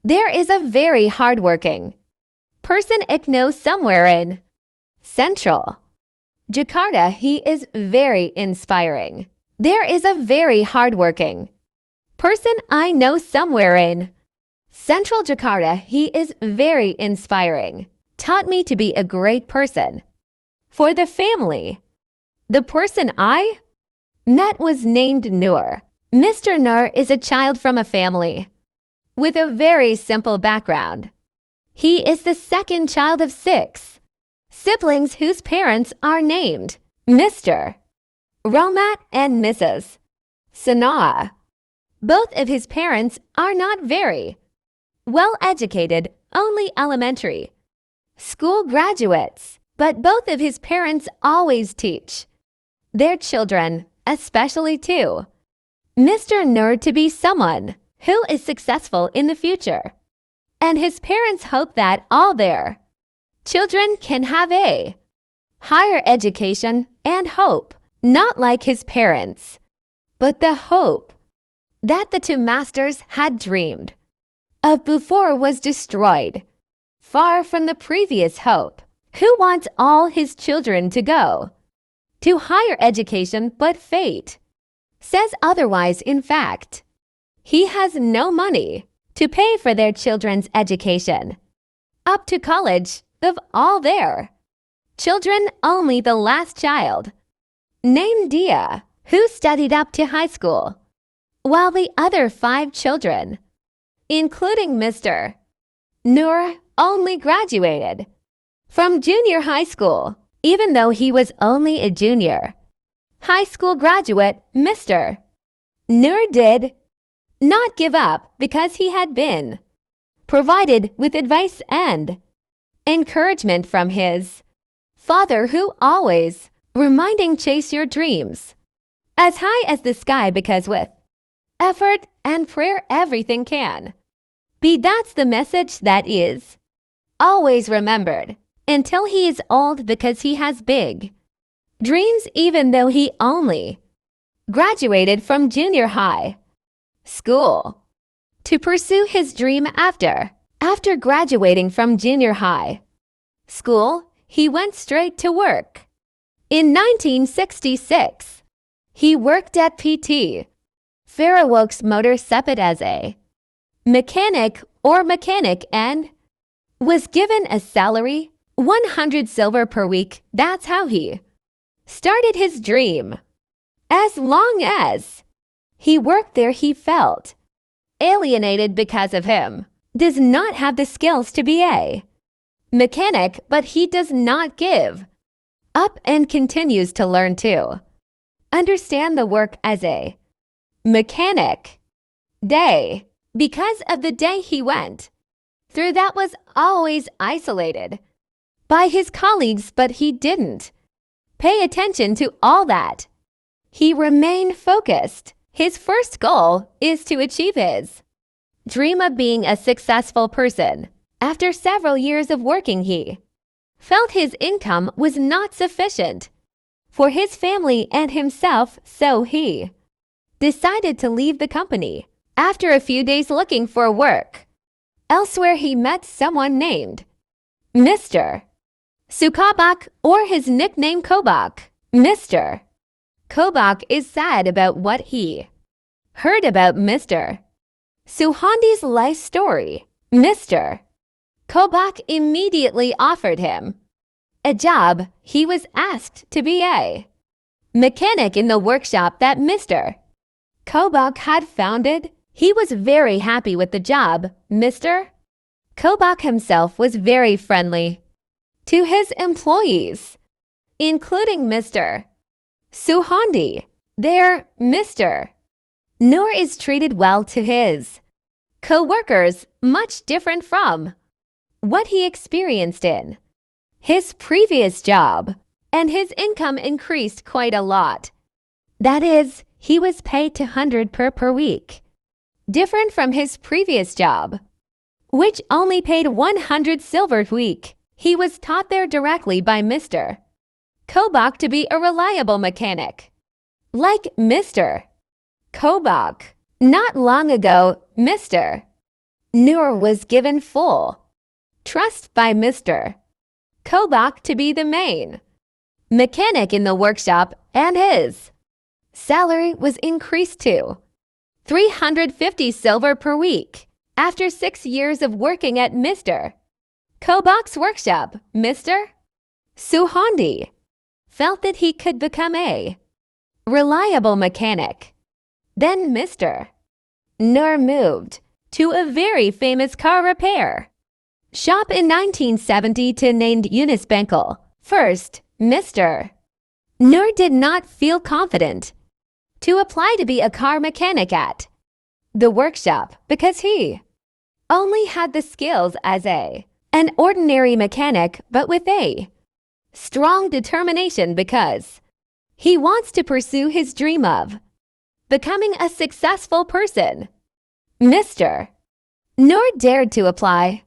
There is a very hardworking person I know somewhere in Central Jakarta. He is very inspiring. There is a very hardworking person I know somewhere in Central Jakarta. He is very inspiring. Taught me to be a great person. For the family, the person I met was named Noor. Mr. Noor is a child from a family with a very simple background. He is the second child of 6 siblings whose parents are named Mr. Romat and Mrs. Sanaa. Both of his parents are not very well educated, only elementary school graduates, but both of his parents always teach their children, especially to Mr. Noor, to be someone who is successful in the future. And his parents hope that all their children can have a higher education and hope, not like his parents, but the hope that the 2 masters had dreamed of before was destroyed. Far from the previous hope. Who wants all his children to go to higher education, but fate says otherwise. In fact, he has no money to pay for their children's education up to college. Of all their children, only the last child, named Dia, who studied up to high school, while the other 5 children, including Mr. Noor, only graduated from junior high school. Even though he was only a junior high school graduate, Mr. Noor did not give up because he had been provided with advice and encouragement from his father, who always reminding chase your dreams as high as the sky, because with effort and prayer everything can be. That's the message that is always remembered until he is old, because he has big dreams even though he only graduated from junior high school. To pursue his dream after graduating from junior high school, he went straight to work. In 1966, he worked at PT Fairworks Motor Sepet as a mechanic and was given a salary 100 silver per week. That's how he started his dream. As long as he worked there, he felt alienated because of him does not have the skills to be a mechanic, but he does not give up and continues to learn to understand the work as a mechanic. Because of the day he went through that was always isolated by his colleagues, but he didn't pay attention to all that. He remained focused. His first goal is to achieve his dream of being a successful person. After several years of working, he felt his income was not sufficient for his family and himself, so he decided to leave the company. After a few days looking for work elsewhere, he met someone named Mr. Sukabak, or his nickname Kobak. Mr. Kobak is sad about what he heard about Mr. Suhandi's life story. Mr. Kobak immediately offered him a job. He was asked to be a mechanic in the workshop that Mr. Kobak had founded. He was very happy with the job. Mr. Kobak himself was very friendly to his employees, including Mr. Suhandi. There, Mr. Noor is treated well to his co-workers, much different from what he experienced in his previous job, and his income increased quite a lot. That is, he was paid 200 per week, different from his previous job, which only paid 100 silver a week. He was taught there directly by Mr. Kobak to be a reliable mechanic, like Mr. Kobak. Not long ago, Mr. Noor was given full trust by Mr. Kobach to be the main mechanic in the workshop, and his salary was increased to 350 silver per week. After 6 years of working at Mr. Kobach's workshop, Mr. Suhandi felt that he could become a reliable mechanic. Then Mr. Noor moved to a very famous car repair shop in 1970 named Unisbenkel. First, Mr. Noor did not feel confident to apply to be a car mechanic at the workshop because he only had the skills as an ordinary mechanic, but with a strong determination because he wants to pursue his dream of becoming a successful person. Mr. Noor dared to apply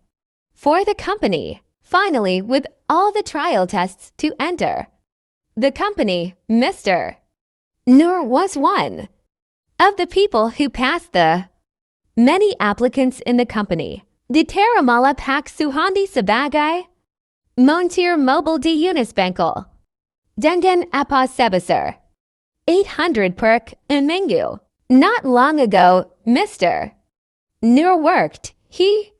for the company. Finally, with all the trial tests to enter the company, Mr. Noor was one of the people who passed the many applicants in the company. Diteramala Pak Suhandi Sebagai Montir Mobile di Unisbenkel Dengan Apa Sebesar 800 Perk Minggu. Not long ago, Mr. Noor worked. He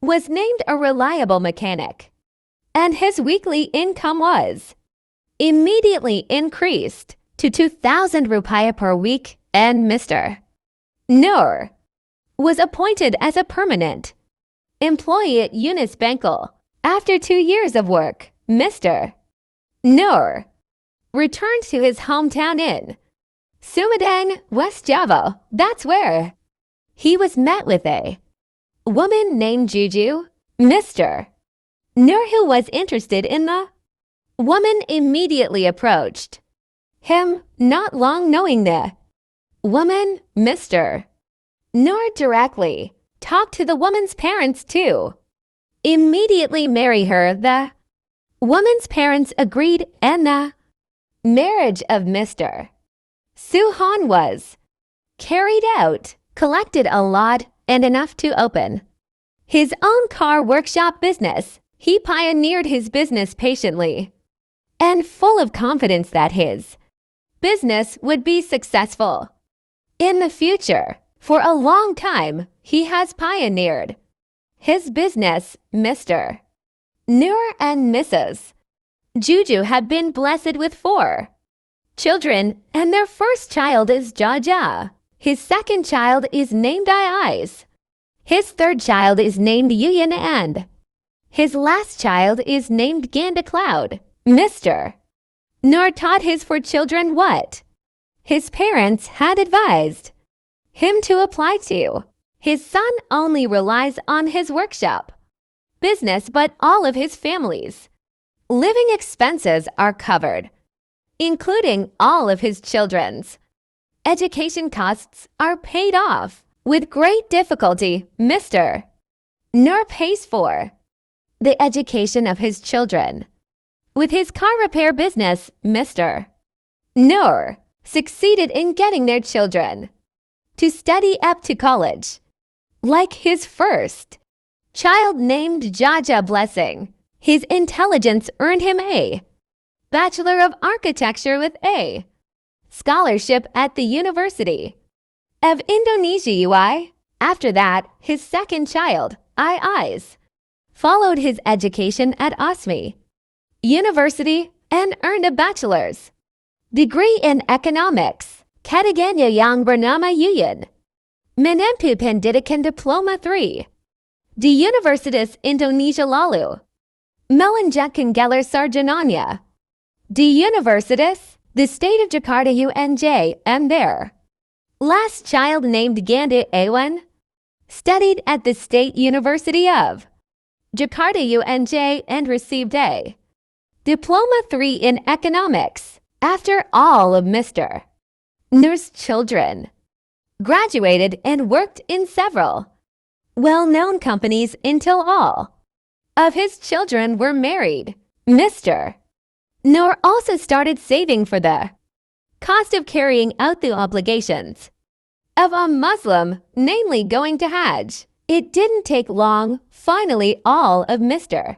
was named a reliable mechanic, and his weekly income was immediately increased to 2,000 rupiah per week, and Mr. Noor was appointed as a permanent employee at Unisbenkel. After 2 years of work, Mr. Noor returned to his hometown in Sumedang, West Java. That's where he was met with a woman named Juju. Mr. Noor, who was interested in the woman, immediately approached him. Not long knowing the woman, Mr. Noor directly talked to the woman's parents to immediately marry her. The woman's parents agreed, and the marriage of Mr. Suhan was carried out. Collected a lot and enough to open his own car workshop business. He pioneered his business patiently and full of confidence that his business would be successful in the future. For a long time, he has pioneered his business. Mr. Noor and Mrs. Juju have been blessed with 4 children, and their first child is Jaja. His second child is named Iis. His third child is named Yuyan, and his last child is named Ganda Cloud. Mr. Noor taught his 4 children what his parents had advised him to apply to. His son only relies on his workshop business, but all of his family's living expenses are covered, including all of his children's education costs are paid off. With great difficulty, Mr. Noor pays for the education of his children. With his car repair business, Mr. Noor succeeded in getting their children to study up to college. Like his first child named Jaja Blessing, his intelligence earned him a Bachelor of Architecture with a scholarship at the University of Indonesia UI. After that, his second child, Iis, followed his education at ASMI University and earned a bachelor's degree in economics. Ketiga yang bernama Yuyan menempuh pendidikan Diploma 3 di Universitas Indonesia, lalu melanjutkan gelar sarjananya di Universitas the State of Jakarta UNJ, and their last child named Ganda Awan studied at the State University of Jakarta UNJ and received a Diploma 3 in economics. After all of Mr. Noor's children graduated and worked in several well-known companies until all of his children were married, Mr. Noor also started saving for the cost of carrying out the obligations of a Muslim, namely going to Hajj. It didn't take long. Finally, all of Mr.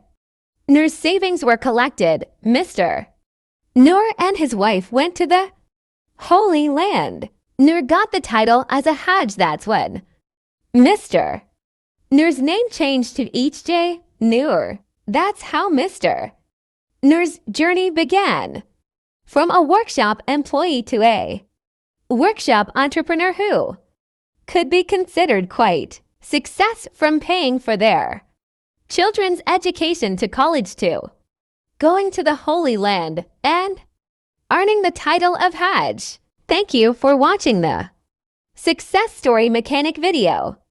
Noor's savings were collected. Mr. Noor and his wife went to the Holy Land. Noor got the title as a Hajj. That's when Mr. Noor's name changed to H.J. Noor. That's how Mr. Noor's journey began. From a workshop employee to a workshop entrepreneur who could be considered quite success, from paying for their children's education to college to going to the Holy Land and earning the title of Hajj. Thank you for watching the Success Story Mechanic video.